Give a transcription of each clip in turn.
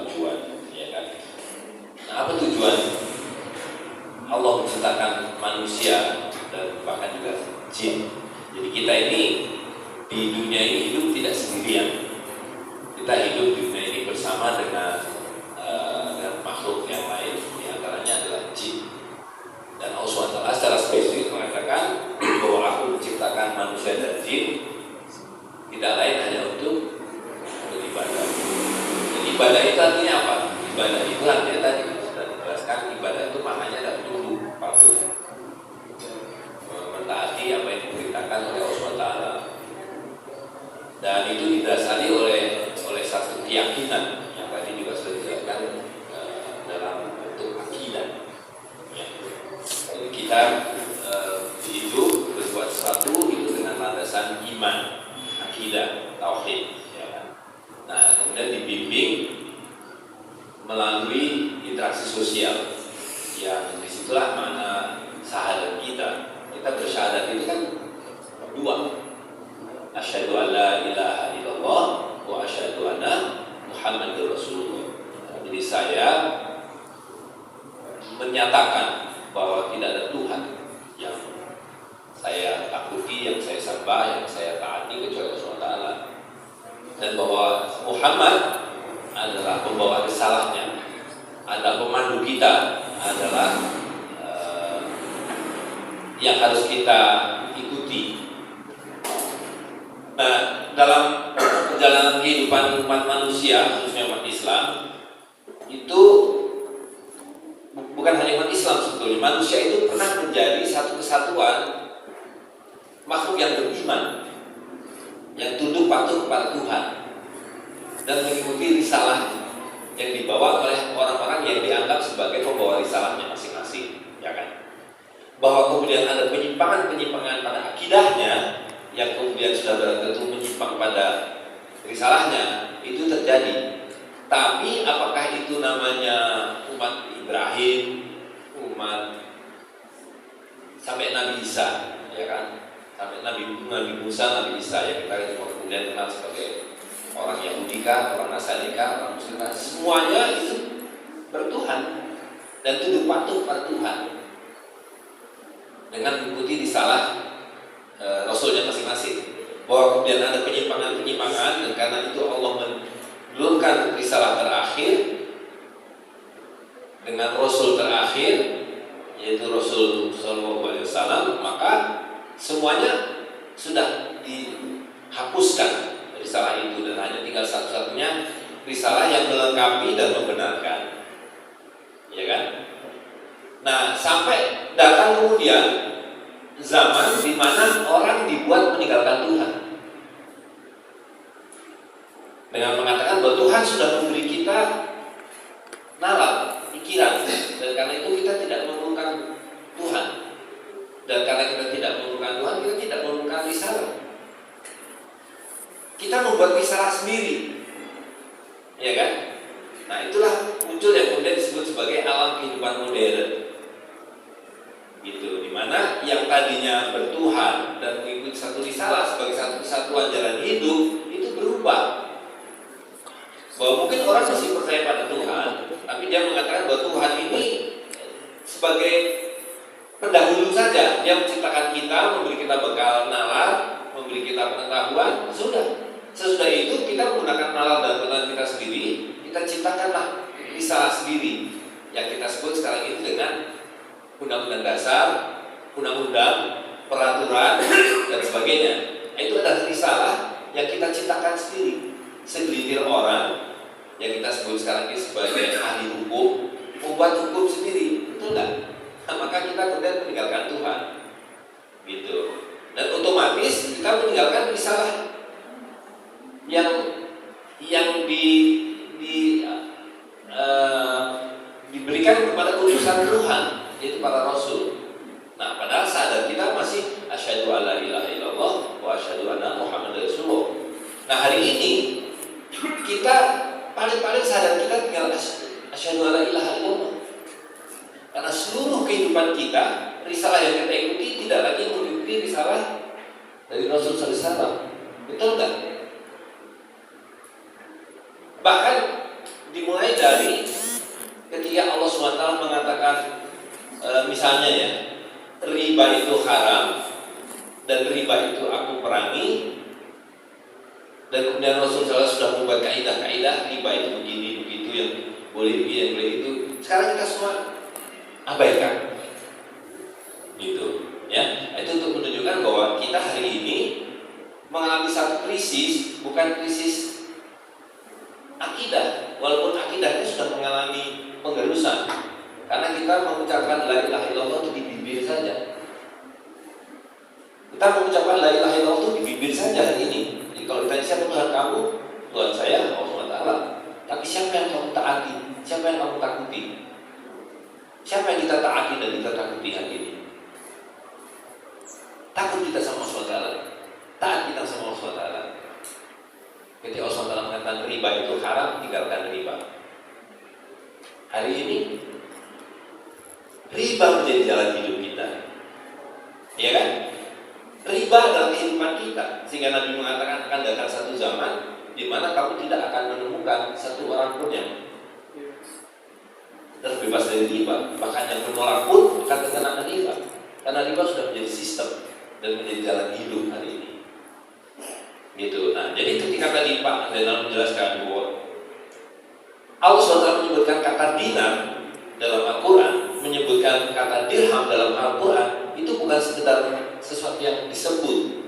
tujuan, ya kan? Nah, apa tujuan Allah menciptakan manusia dan bahkan juga jin? Jadi kita ini di dunia ini hidup tidak sendirian. Kita hidup di dunia ini bersama dengan makhluk yang lain, di antaranya adalah jin. Dan Allah SWT secara spesifik mengatakan bahwa aku menciptakan manusia dan jin tidak lain hanya untuk ibadah. Dan ibadah itu artinya apa? Ibadah itu artinya tadi sudah dijelaskan, ibadah itu maknanya adalah tunduk, patuh, mentaati apa yang diperintahkan oleh Allah SWT. Dan itu didasari oleh satu keyakinan yang tadi juga sudah dijelaskan dalam bentuk akidah. Ya. Jadi kita hidup berbuat sesuatu itu dengan landasan iman, akidah, tauhid. Ya kan? Nah, kemudian dibimbing melalui interaksi sosial yang disitulah mana syahadat kita. Kita bersyahadat itu kan dua. Asyhadu an la ilaha illallah wa asyhadu anna Muhammadur Rasulullah. Jadi saya menyatakan bahwa tidak ada Tuhan yang saya takuti, yang saya sembah, yang saya taati kecuali Allah SWT, dan bahwa Muhammad adalah pembawa risalahnya, ada pemandu kita, adalah yang harus kita ikuti. Nah, dalam perjalanan kehidupan umat manusia, khususnya umat Islam, itu bukan hanya umat Islam sebetulnya, manusia itu pernah menjadi satu kesatuan makhluk yang beriman, yang tunduk patuh kepada Tuhan dan mengikuti risalah yang dibawa oleh orang-orang yang dianggap sebagai pembawa risalahnya masing-masing, ya kan? Bahwa kemudian ada penyimpangan-penyimpangan pada akidahnya yang kemudian sudah tentu menyimpang pada risalahnya, itu terjadi. Tapi apakah itu namanya umat Ibrahim, umat sampai Nabi Isa, ya kan? Sampai Nabi Musa, Nabi Isa, yang kita kemudian kenal sebagai orang Yahudi kah, orang Nasrani kah, orang Muslim kah, semuanya itu bertuhan dan tunduk patuh pada Tuhan dengan mengikuti risalah Rasulnya masing-masing. Bahwa kemudian ada penyimpangan-penyimpangan, dan karena itu Allah menurunkan risalah terakhir dengan Rasul terakhir, yaitu Rasul Sallallahu Alaihi Wasallam, maka semuanya sudah dihapuskan risalah itu, dan hanya tinggal satu-satunya risalah yang melengkapi dan membenarkan, ya kan? Nah, sampai datang kemudian zaman di mana orang dibuat meninggalkan Tuhan dengan mengatakan bahwa Tuhan sudah memberi kita nalar, pikiran, dan karena itu kita tidak memerlukan Tuhan, dan karena kita tidak memerlukan Tuhan, kita tidak memerlukan risalah. Kita membuat risalah sendiri, ya kan? Nah, itulah muncul yang kemudian disebut sebagai alam kehidupan modern. Gitu, dimana yang tadinya bertuhan dan mengikuti satu risalah sebagai satu kesatuan jalan hidup itu berubah. Bahwa mungkin orang masih percaya pada Tuhan, tapi dia mengatakan bahwa Tuhan ini sebagai pendahulu saja. Dia menciptakan kita, memberi kita bekal nalar, memberi kita pengetahuan, sudah. Sesudah itu kita menggunakan nalar dan pengetahuan kita sendiri, kita ciptakanlah risalah sendiri yang kita sebut sekarang ini dengan undang-undang dasar, undang-undang, peraturan, dan sebagainya. Itu adalah risalah yang kita ciptakan sendiri. Segelintir orang yang kita sebut sekarang ini sebagai ahli hukum membuat hukum sendiri, betul nggak? Nah, maka kita kemudian meninggalkan Tuhan, gitu. Dan otomatis kita meninggalkan risalah yang diberikan kepada utusan Tuhan, yaitu para Rasul. Nah, padahal sadar kita masih asyhadu alla ilaha illallah wa asyhadu anna Muhammadar Rasulullah. Nah, hari ini kita paling sadar kita tinggal asyhadu alla ilaha illallah. Karena seluruh kehidupan kita, risalah yang kita ikuti tidak lagi mengikuti risalah dari Rasul sallallahu alaihi wasallam. Betul enggak? Bahkan Dimulai dari ketika Allah SWT mengatakan misalnya ya, riba itu haram dan riba itu aku perangi, dan kemudian Rasulullah sudah membuat kaidah-kaidah riba itu begini begitu, yang boleh begini yang boleh itu. Sekarang kita semua abaikan, gitu ya. Itu untuk menunjukkan bahwa kita hari ini mengalami satu krisis, bukan krisis akidah, walaupun akidahnya sudah mengalami penggerusan, karena kita mengucapkan la ilaha illallah itu di bibir saja. Kita mengucapkan la ilaha illallah itu di bibir saja hari ini. Jadi kalau ditanya siapa Tuhan kamu, Tuhan saya Allah SWT. Tapi siapa yang kamu taati? Siapa yang kamu takuti? Siapa yang kita taati dan kita takuti hari ini? Takut kita sama Allah SWT, taat kita sama Allah SWT. Ketika Allah SWT mengatakan riba itu haram, tinggalkan riba. Hari ini riba menjadi jalan hidup kita, ya kan? Riba dalam kehidupan kita, sehingga Nabi mengatakan akan datang satu zaman di mana kamu tidak akan menemukan satu orang pun yang terbebas dari riba. Bahkan yang menolak pun akan terkena riba, karena riba sudah menjadi sistem dan menjadi jalan hidup hari ini. Gitu. Nah, jadi ketika tadi Pak Zainal menjelaskan bahwa Allah SWT menyebutkan kata dinar dalam Al-Quran, menyebutkan kata dirham dalam Al-Quran, itu bukan sekedar sesuatu yang disebut,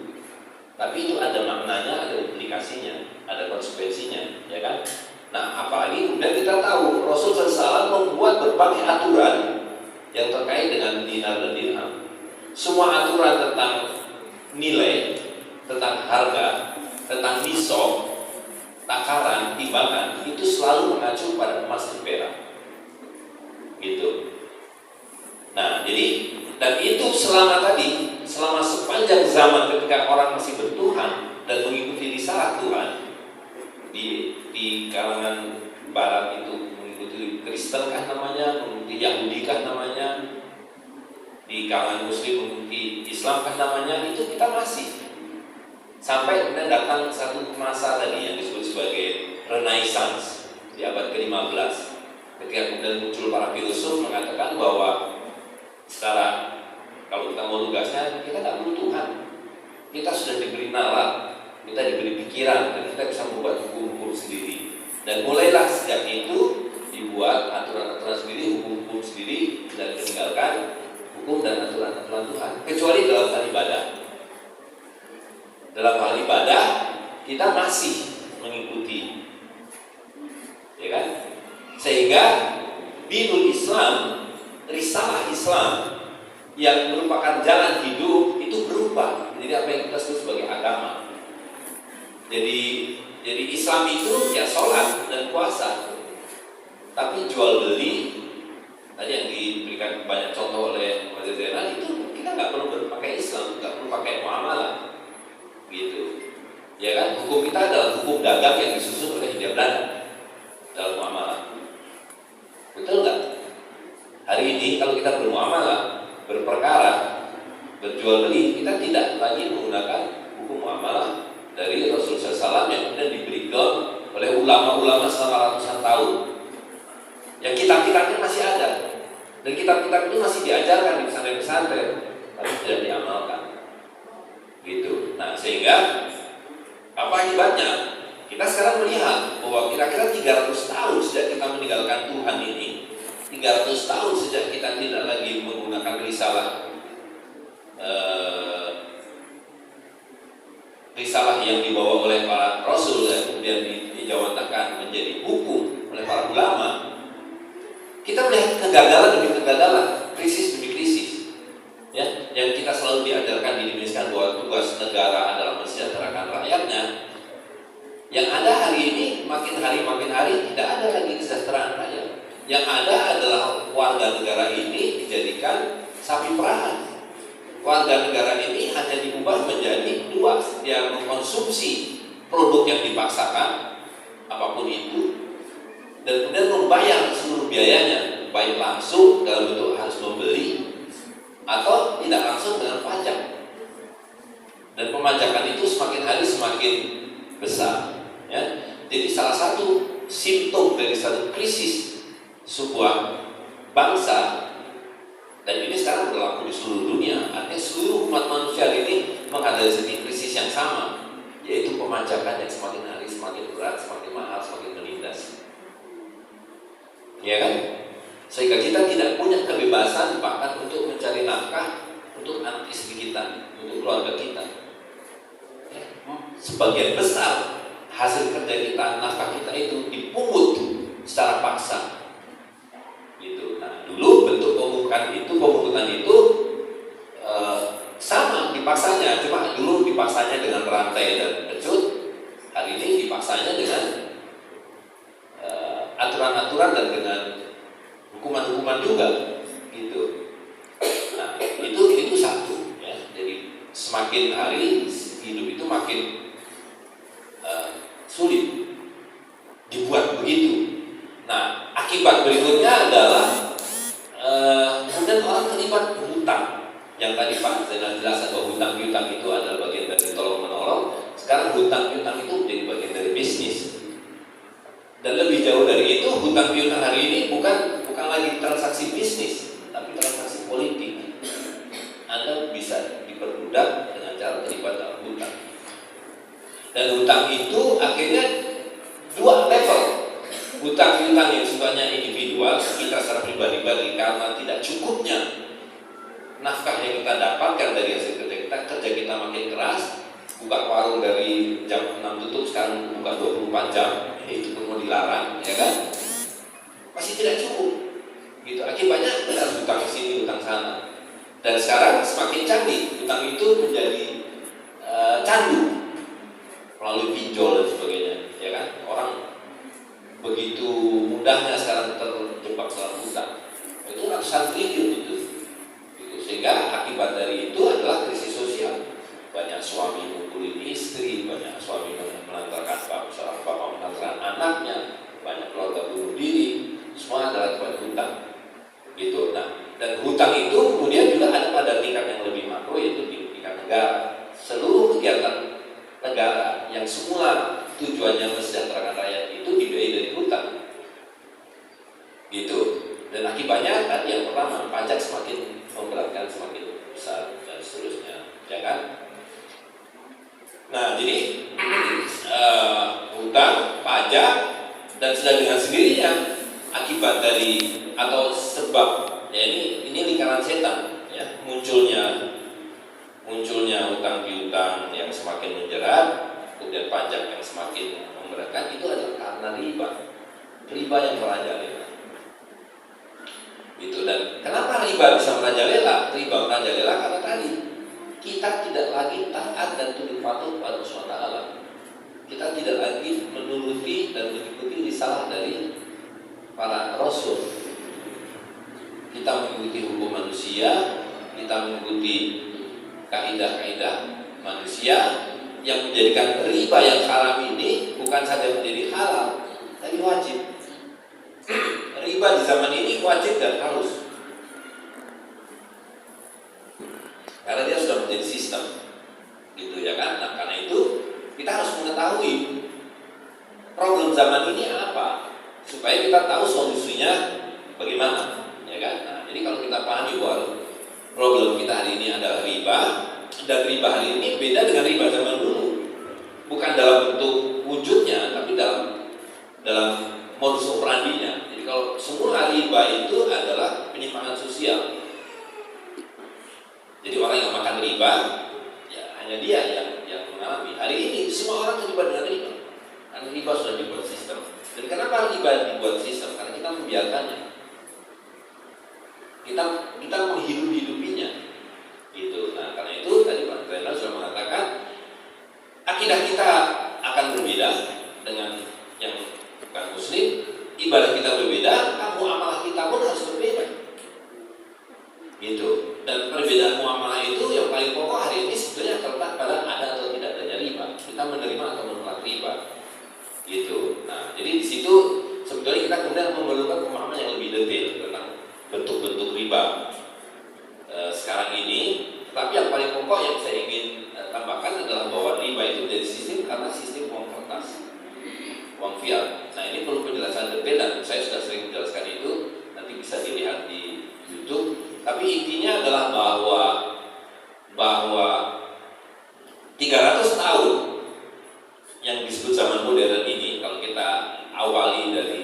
tapi itu ada maknanya, ada implikasinya, ada konsekuensinya, ya kan? Nah, apalagi kemudian kita tahu Rasulullah SAW membuat berbagai aturan yang terkait dengan dinar dan dirham. Semua aturan tentang nilai, tentang harga, tentang nisab, takaran, timbangan, itu selalu mengacu pada emas dan perak, gitu. Nah, jadi dan itu selama sepanjang zaman ketika orang masih bertuhan dan mengikuti risalah Tuhan, di kalangan Barat itu mengikuti Kristen kan namanya, mengikuti Yahudi kan namanya, di kalangan Muslim mengikuti Islam kan namanya, itu kita masih sampai kemudian datang satu masa tadi yang disebut sebagai Renaissance di abad ke-15, ketika kemudian muncul para filosof mengatakan bahwa secara, kalau kita mau tugasnya, kita tidak perlu Tuhan, kita sudah diberi nalar, kita diberi pikiran, dan kita bisa membuat hukum-hukum sendiri. Dan mulailah sejak itu dibuat aturan-aturan sendiri, hukum-hukum sendiri, dan meninggalkan hukum dan aturan-aturan Tuhan, kecuali dalam hal ibadah. Dalam hal ibadah kita masih mengikuti, ya kan? Sehingga dinul Islam, risalah Islam yang merupakan jalan hidup itu berubah. Jadi apa yang kita sebut sebagai agama. Jadi Islam itu ya sholat dan puasa. Tapi jual beli tadi yang diberikan banyak contoh oleh Pak Zainal, itu kita nggak perlu berpakai Islam, nggak perlu pakai muamalah, gitu. Ya kan? Hukum kita adalah hukum dagang yang disusun oleh Hindia Belanda dalam muamalah. Betul nggak? Hari ini kalau kita bermuamalah, berperkara, berjual beli, kita tidak lagi menggunakan hukum muamalah dari Rasulullah SAW yang kemudian diberikan oleh ulama-ulama selama ratusan tahun. Yang kitab-kitabnya masih ada, dan kitab-kitab itu masih diajarkan di pesantren-pesantren, tapi tidak diamalkan, gitu. Nah, sehingga apa akibatnya? Kita sekarang melihat bahwa kira-kira 300 tahun sejak kita meninggalkan Tuhan ini, 300 tahun sejak kita tidak lagi menggunakan risalah yang dibawa oleh para rasul dan kemudian dijawantahkan menjadi hukum oleh para ulama, kita melihat kegagalan demi kegagalan, krisis demi krisis, ya, yang kita selalu diajarkan, didimiskan bahwa tugas negara adalah mensejahterakan rakyatnya. Yang ada hari ini makin hari tidak ada lagi kesejahteraan rakyat. Yang ada adalah warga negara ini dijadikan sapi perahan. Warga negara ini hanya diubah menjadi dua, yang mengkonsumsi produk yang dipaksakan apapun itu, dan kemudian membayar seluruh biayanya, baik langsung dalam bentuk harus membeli atau tidak langsung dengan pajak. Dan pemajakan itu semakin hari semakin besar, ya. Jadi salah satu simptom dari satu krisis sebuah bangsa, dan ini sekarang berlaku di seluruh dunia. Artinya seluruh umat manusia ini menghadapi krisis yang sama, yaitu pemajakan yang semakin hari semakin berat, semakin mahal, semakin menindas. Ya kan? Sehingga kita tidak punya kebebasan bahkan untuk mencari nafkah untuk anak istri kita, untuk keluarga kita. Sebagian besar hasil kerja kita, nafkah kita itu dipungut secara paksa. Gitu. Nah, dulu bentuk pemungutan itu sama dipaksanya, cuma dulu dipaksanya dengan rantai dan pecut, hari ini dipaksanya dengan aturan-aturan dan dengan hukuman-hukuman juga, gitu. Nah, itu satu, ya. Jadi semakin hari hidup itu makin sulit dibuat begitu. Nah, akibat berikutnya adalah kemudian orang terlibat hutang. Yang tadi Pak Zainal jelaskan bahwa hutang piutang itu adalah bagian dari tolong menolong. Sekarang hutang piutang itu menjadi bagian dari bisnis. Dan lebih jauh dari itu, hutang piutang hari ini bukan lagi transaksi bisnis, tapi transaksi politik. Anda bisa diperbudak dengan cara terlibat dalam hutang. Dan hutang itu akhirnya dua level. Hutang piutang yang sifatnya individual, kita secara pribadi karena tidak cukupnya nafkah yang kita dapatkan dari hasil kerja kita makin keras, buka warung dari jam 6 tutup, sekarang buka 24 jam, itu pun mau dilarang, ya kan? Masih tidak cukup. Gitu. Akibatnya kita harus hutang sini, hutang sana. Dan sekarang semakin canggih, hutang itu menjadi candu melalui pinjol dan sebagainya, ya kan? Orang begitu mudahnya sekarang terjebak dalam hutang. Itu ratusan triliun itu. Sehingga akibat dari itu adalah krisis sosial. Banyak suami mukulin istri, banyak suami melantarkan bapak melantarkan anaknya, banyak keluarga bunuh diri, semua adalah akibat hutang. Gitu. Nah, dan hutang itu kemudian juga ada pada tingkat yang lebih makro, yaitu di tingkat negara. Seluruh kegiatan negara yang semula tujuannya mensejahterakan rakyat itu dibiayai dari hutang. Gitu. Dan akibatnya tadi yang pertama, pajak semakin memberatkan, semakin besar dan seterusnya, ya kan? Nah, jadi hutang, pajak, dan sudah dengan sendirinya akibat dari atau sebab, ya ini lingkaran setan, ya, munculnya hutang piutang yang semakin menjerat, kemudian pajak yang semakin memberatkan, itu adalah karena riba yang merajalela. Gitu. Dan kenapa riba bisa merajalela? Riba merajalela karena tadi kita tidak lagi taat dan tunduk patuh pada Allah SWT. Kita tidak lagi menuruti dan mengikuti risalah dari para rasul. Kita mengikuti hukum manusia, kita mengikuti kaidah-kaidah manusia yang menjadikan riba yang haram ini bukan saja menjadi halal, tapi wajib. Riba di zaman ini wajib dan harus, karena dia sudah menjadi sistem, gitu ya kan? Nah, karena itu kita harus mengetahui problem zaman ini apa, supaya kita tahu solusinya bagaimana, ya kan? Nah, jadi kalau kita pahami bahwa problem kita hari ini adalah riba, dan riba hari ini beda dengan riba zaman dulu, bukan dalam bentuk wujudnya, tapi dalam modus operandinya. Jadi kalau semua riba itu adalah penyimpangan sosial. Jadi orang yang makan riba, ya hanya dia yang mengalami. Hari ini semua orang terlibat dengan riba, karena riba sudah dibuat sistem. Dan kenapa riba dibuat sistem? Karena kita membiarkannya. Kita menghidup-hidupinya. Gitu. Nah, karena itu tadi Pak Zainal sudah mengatakan akidah kita akan berbeda dengan yang bukan muslim, ibadah kita berbeda, muamalah kita pun harus berbeda. Gitu. Dan perbedaan muamalah itu yang paling pokok hari ini sebetulnya terletak pada ada atau tidak adanya riba. Kita menerima atau menolak riba. Gitu. Nah, jadi di situ sebetulnya kita kemudian memerlukan pemahaman yang lebih detail tentang bentuk-bentuk riba sekarang ini. Tapi yang paling pokok yang saya ingin tambahkan adalah bahwa riba itu dari sistem karena sistem uang kertas, uang fiat. Nah ini perlu penjelasan detail dan saya sudah sering menjelaskan itu, nanti bisa dilihat di YouTube. Tapi intinya adalah bahwa 300 tahun yang disebut zaman modern ini, kalau kita awali dari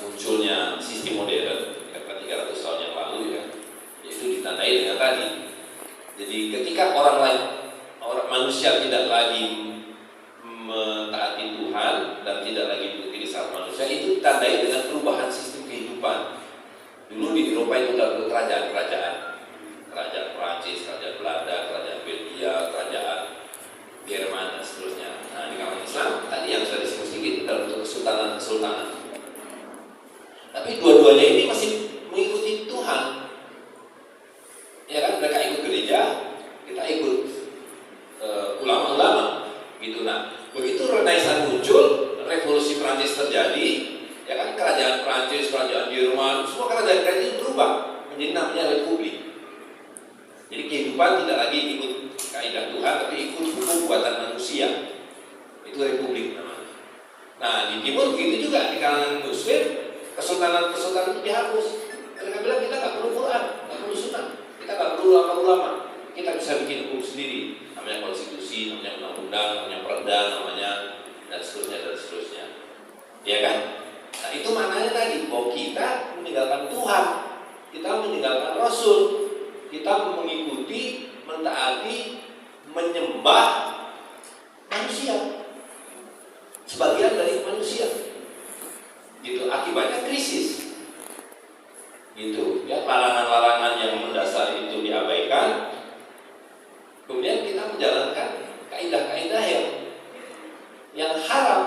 munculnya sistem modern kira 300 tahun yang lalu ya, itu ditandai dengan tadi. Jadi ketika orang manusia tidak lagi mentaati Tuhan dan tidak lagi mengikuti risalah manusia, itu ditandai dengan perubahan sistem kehidupan. Dulu di Eropa itu ada kerajaan Prancis, kerajaan Belanda, kerajaan Belgia, kerajaan Jerman dan seterusnya. Nah di kalangan Islam tadi yang sudah disebut sedikit dalam bentuk kesultanan. Tapi dua-duanya ini masih mengikuti Tuhan. Ya kan, mereka ikut gereja, kita ikut ulama-ulama gitu. Nah, begitu Renaissance muncul, revolusi Prancis terjadi, ya kan, kerajaan Prancis, kerajaan Jerman, semua kerajaan itu berubah menjadi namanya republik. Jadi kehidupan tidak lagi ikut kaidah Tuhan, tapi ikut hukum buatan manusia. Itu republik namanya. Nah, di timur begitu juga, di kalangan Muslim, kesultanan itu dihapus. Mereka bilang kita nggak perlu Quran, nggak perlu Sunnah, kita nggak perlu ulama-ulama, kita bisa bikin hukum sendiri. Namanya konstitusi, namanya undang-undang, namanya perda, namanya dan seterusnya. Ya kan? Nah itu maknanya tadi bahwa kita meninggalkan Tuhan, kita meninggalkan Rasul, kita mengikuti, mentaati, menyembah manusia, sebagian dari manusia. Gitu, akibatnya krisis. Gitu, ya larangan-larangan yang mendasar itu diabaikan. Kemudian kita menjalankan kaidah-kaidah yang haram,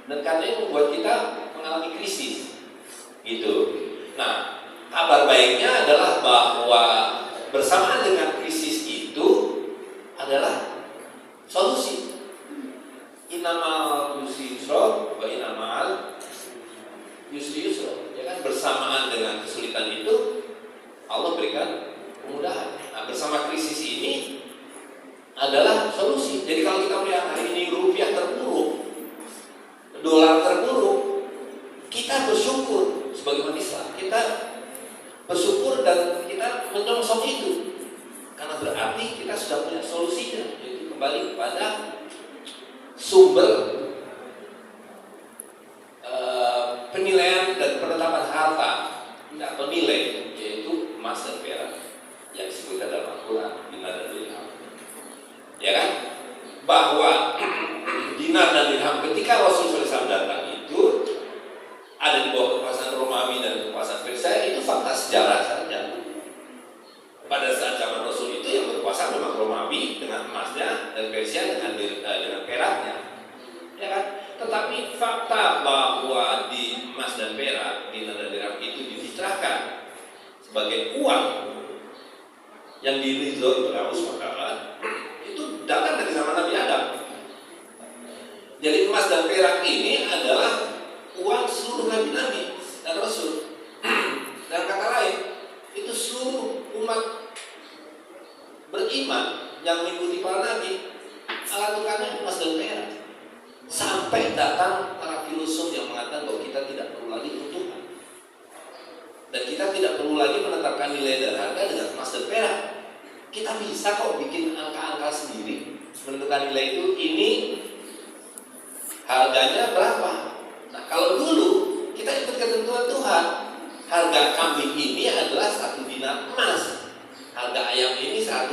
dan karena itu membuat kita mengalami krisis. Gitu. Nah, kabar baiknya adalah bahwa bersamaan dengan krisis itu adalah solusi. Innamal yusri yusra wa innamal yusri yusra. Ya kan, bersamaan dengan kesulitan itu Allah berikan kemudahan. Nah, bersama krisis ini adalah solusi. Jadi kalau kita melihat hari ini rupiah terpuruk, dolar terpuruk, kita bersyukur sebagai umat Islam. Kita bersyukur dan kita menyongsong itu, karena berarti kita sudah punya solusinya, yaitu kembali kepada sumber penilaian dan penetapan harta atau nilai, yaitu emas dan perak yang disebutkan dalam Al-Quran, dinar dan dirham. Ya kan? Bahwa dinar dan dirham ketika Rasulullah SAW datang itu ada di bawah kekuasaan Romawi dan kekuasaan Persia, itu fakta sejarah saja. Pada saat zaman Rasul itu yang berkuasa memang Romawi dengan emasnya dan Persia dengan peraknya. Ya kan? Tetapi fakta bahwa di emas dan perak, dinar dan dirham itu difitrahkan sebagai uang yang diridhoi oleh Allah SWT, itu datang dari zaman Nabi Adam. Jadi emas dan perak ini adalah uang seluruh nabi-nabi dan rasul. Dengan kata lain, itu seluruh umat beriman yang mengikuti para nabi, alat tukarnya emas dan perak. Sampai datang para filosof yang mengatakan bahwa kita tidak perlu lagi Tuhan, dan kita tidak perlu lagi menetapkan nilai dan harga dengan emas dan perak. Kita bisa kok bikin angka-angka sendiri, menentukan nilai itu, ini harganya berapa. Nah kalau dulu kita ikut ketentuan Tuhan, harga kambing ini adalah 1 dinar emas, harga ayam ini 1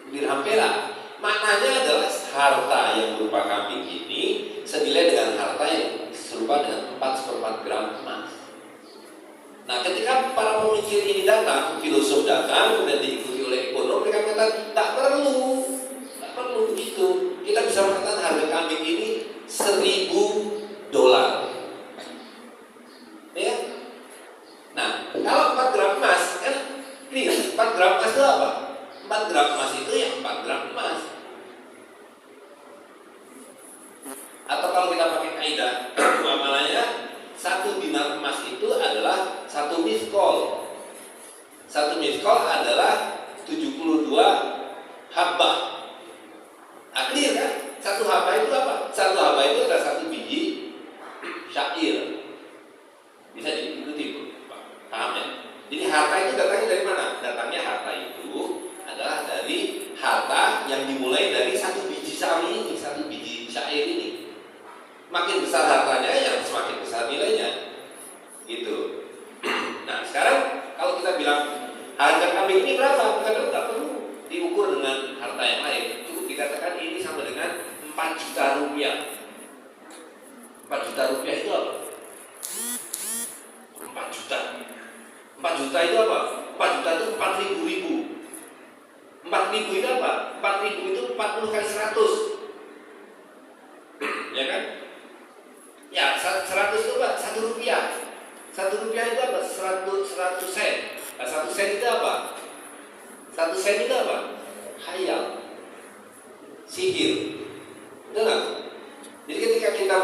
dirham perak. Maknanya adalah harta yang berupa kambing ini senilai dengan harta yang serupa dengan 4/4 gram emas. Nah ketika para pemikir ini datang, filosof datang, kemudian diikuti oleh ekonom, mereka mengatakan tak perlu begitu. Kita bisa mengatakan harga kambing ini $1.000. Ya. Nah kalau 4 gram emas kan, ini 4 gram emas itu apa? 4 gram emas itu yang 4 gram emas. Atau kalau kita pakai kaidah muamalahnya, 1 dinar emas itu adalah 1 miskol. 1 miskol adalah 72 habbah. Clear kan? 1 habbah itu apa? 1 habbah itu adalah 1 biji Bisa diikuti, paham ya? Jadi harta itu datangnya dari mana? Datangnya harta itu adalah dari harta yang dimulai dari satu biji sawi ini, satu biji syair ini. Makin besar hartanya, yang semakin besar nilainya. Gitu. Nah sekarang kalau kita bilang harga kambing ini berapa? Kadang nggak perlu diukur dengan harta yang lain. Cukup dikatakan ini sama dengan 4 juta rupiah. 4 juta rupiah itu apa? 4 juta. 4 juta itu apa? 4 juta itu 4.000 ribu. 4.000 itu apa? 4.000 itu 40 kali 100. Ya kan? Ya, 100 itu apa? 1 rupiah. 1 rupiah itu apa? 100 sen. Nah, 1 sen itu apa? 1 sen itu apa? Khayal. Sihir. Betul nggak? Jadi ketika kita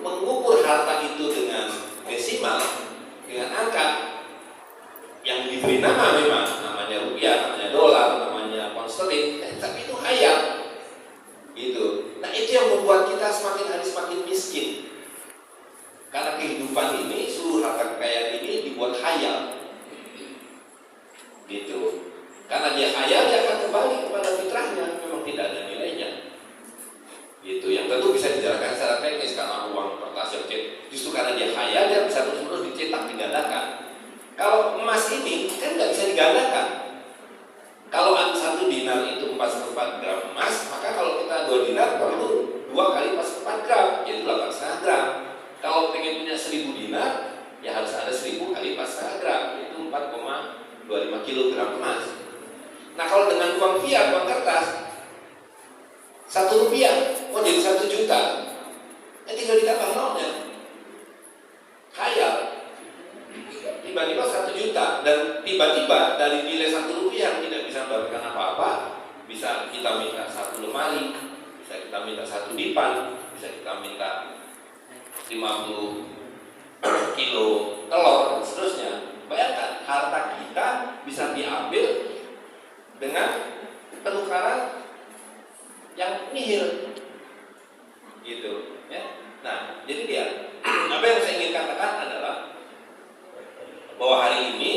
mengukur harta itu dengan desimal, dengan angka yang diberi nama memang, namanya rupiah, namanya dolar, namanya pound sterling, tapi itu khayal. Gitu. Nah itu yang membuat kita semakin hari semakin miskin. Karena kehidupan ini, seluruh harta kekayaan ini dibuat khayal. Gitu. Karena dia khayal, dia akan kembali kepada fitrahnya, memang tidak ada nilainya. Gitu. Yang tentu bisa dijelaskan secara teknis karena uang kertas yang justru karena dia khayal, dia bisa terus-menerus dicetak, digandakan. Kalau emas ini kan nggak bisa digandakan. Kalau 1 dinar itu 4,4 gram emas, maka kalau kita 2 dinar perlu 2 kali 4,4 gram, jadi 8,5 gram. Kalau pengen punya 1.000 dinar, ya harus ada 1.000 kali 4,5 gram, itu 4,25 kilogram emas. Nah kalau dengan uang fiat, uang kertas, 1 rupiah, mau jadi 1 juta, ya tinggal ditambah nolnya. Khayal. Tiba-tiba 1 juta, dan tiba-tiba dari nilai 1 rupiah yang tidak bisa mendapatkan apa-apa, bisa kita minta 1 lemari, bisa kita minta 1 dipan, bisa kita minta 50 kilo telur, dan seterusnya. Bayangkan, harta kita bisa diambil dengan penukaran yang nihil. Gitu ya. Nah, jadi dia, apa yang saya ingin katakan adalah bahwa hari ini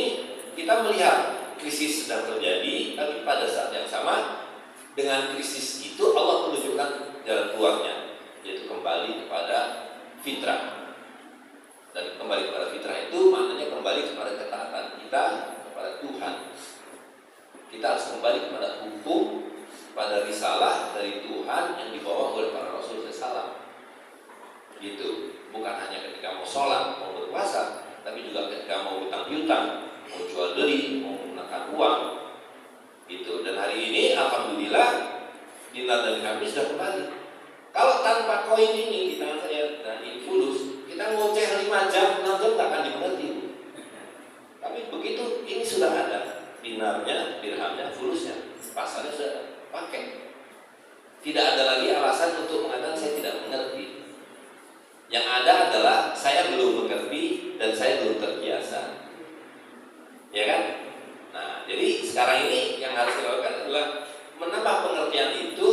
kita melihat krisis sedang terjadi, tapi pada saat yang sama dengan krisis itu Allah menunjukkan jalan keluarnya, yaitu kembali kepada fitrah. Dan kembali kepada fitrah itu maknanya kembali kepada ketaatan kita kepada Tuhan. Kita harus kembali kepada hukum, pada risalah dari Tuhan yang dibawa oleh para Rasul SAW. Gitu. Bukan hanya ketika mau sholat, mau berpuasa, tapi juga ketika mau hutang piutang, mau jual beli, mau menggunakan uang, gitu. Dan hari ini alhamdulillah dinar dan dirham sudah kembali. Kalau tanpa koin ini di tangan saya dan ini fulus, kita ngoceh 5 jam, 6 jam tak akan dimengerti. Tapi begitu ini sudah ada dinarnya, dirhamnya, fulusnya, pasarnya sudah pakai. Tidak ada lagi alasan untuk mengatakan saya tidak mengerti. Yang ada adalah saya belum mengerti dan saya belum terbiasa, ya kan? Nah, jadi sekarang ini yang harus dilakukan adalah menambah pengertian itu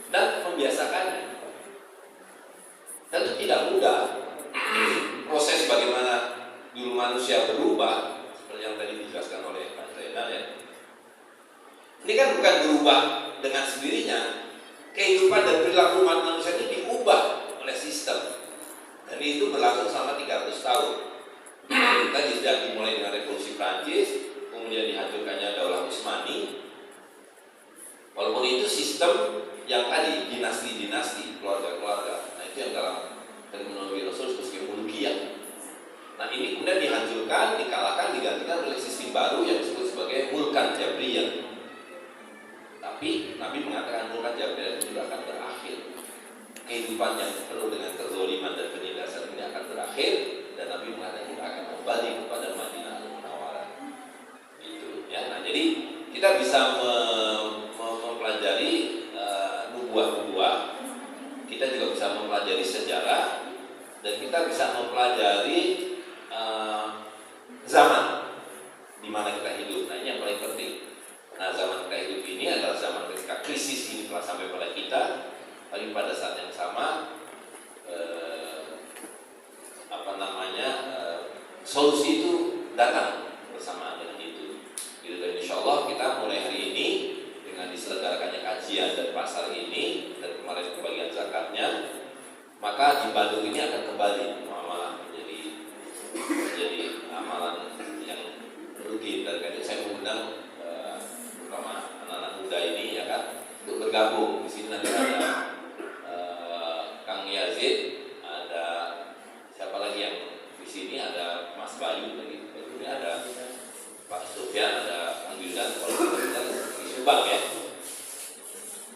dan membiasakannya. Tentu tidak mudah. Proses bagaimana dulu manusia berubah, seperti yang tadi dijelaskan oleh Pak Zainal ya. Ini kan bukan berubah dengan sendirinya. Kehidupan dan perilaku umat manusia ini diubah oleh sistem. Dan itu berlangsung selama 300 tahun. Tadi sudah dimulai dengan revolusi Prancis, kemudian dihancurkannya Daulah Utsmani. Walaupun itu sistem yang tadi dinasti-dinasti, keluarga-keluarga. Nah itu yang dalam terminologi Rasul sebagai mulkiyah. Nah ini kemudian dihancurkan, dikalahkan, digantikan oleh sistem baru yang disebut sebagai mulkan jabriyah. Tapi Nabi mengatakan mulkan jabriyah itu juga akan berakhir. Kehidupan yang penuh dengan kezaliman dan penindasan ini akan berakhir, dan Nabi mengatakan kita akan kembali kepada Madinah Al-Munawwarah. Gitu ya. Nah, jadi kita bisa mempelajari nubuah-nubuah, kita juga bisa mempelajari sejarah, dan kita bisa mempelajari zaman di mana kita hidup. Nah, ini yang paling penting. Nah, zaman kita hidup ini adalah zaman ketika krisis ini telah sampai pada kita. Tapi pada saat yang sama solusi itu datang bersamaan dengan itu. Gitu. Dan insya Allah kita mulai hari ini dengan diselenggarakannya kajian dan pasar ini dan kemarin pembagian zakatnya, maka di Bandung ini akan kembali muamalah menjadi amalan yang rutin. Dan itu saya mengundang terutama anak-anak muda ini ya kan untuk bergabung. Di sini nanti ada Kang Yazid, ada siapa lagi yang di sini, ada Mas Bayu lagi, ini ada Pak Sufyan, ada Kang Yudan, kalau kita di Subang ya.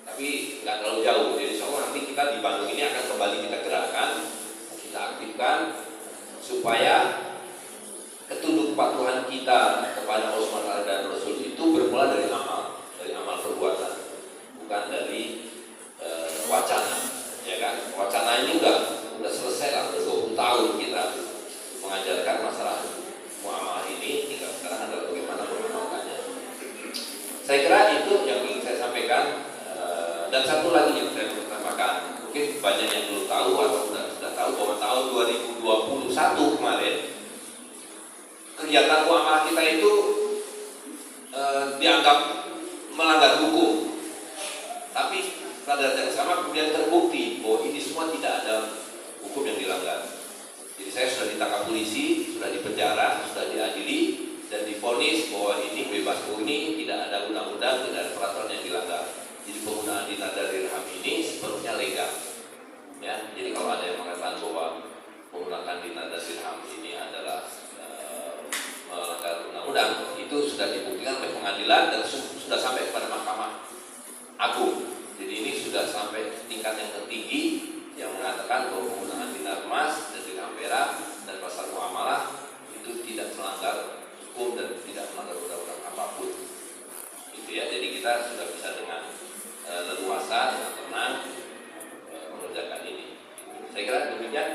Tapi nggak terlalu jauh. Jadi insya Allah nanti kita di Bandung ini akan kembali kita gerakkan, kita aktifkan supaya ketunduk kepatuhan kita kepada Allah SWT dan Rasul itu bermula dari amal perbuatan, bukan dari wacana, ya kan? Wacana ini udah selesai lah, udah 20 tahun kita mengajarkan masalah muamalah ini, tinggal sekarang adalah bagaimana mengamalkannya. Saya kira itu yang ingin saya sampaikan. Dan satu lagi yang saya mau tambahkan, mungkin banyak yang belum tahu atau sudah tahu bahwa tahun 2021 kemarin kegiatan muamalah kita itu dianggap melanggar hukum, tapi pada saat yang sama kemudian terbukti bahwa ini semua tidak ada hukum yang dilanggar. Jadi saya sudah ditangkap polisi, sudah dipenjara, sudah diadili dan divonis bahwa ini bebas murni, tidak ada undang-undang, tidak ada peraturan yang dilanggar. Jadi penggunaan dinada dirham ini sepenuhnya legal. Ya, jadi kalau ada yang mengatakan bahwa menggunakan dinada dirham ini adalah melanggar undang-undang, itu sudah dibuktikan oleh pengadilan dan sudah sampai kepada Mahkamah Agung. Jadi ini sudah sampai tingkat yang tertinggi yang mengatakan bahwa penggunaan dinar emas dan dirham perak dan pasar muamalah itu tidak melanggar hukum dan tidak melanggar undang-undang apapun. Itu ya. Jadi kita sudah bisa dengan leluasa, dengan tenang mengerjakan ini. Saya kira demikian.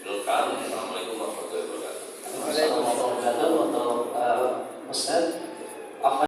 Assalamualaikum warahmatullahi wabarakatuh. Assalamualaikum warahmatullahi wabarakatuh. Untuk Ustaz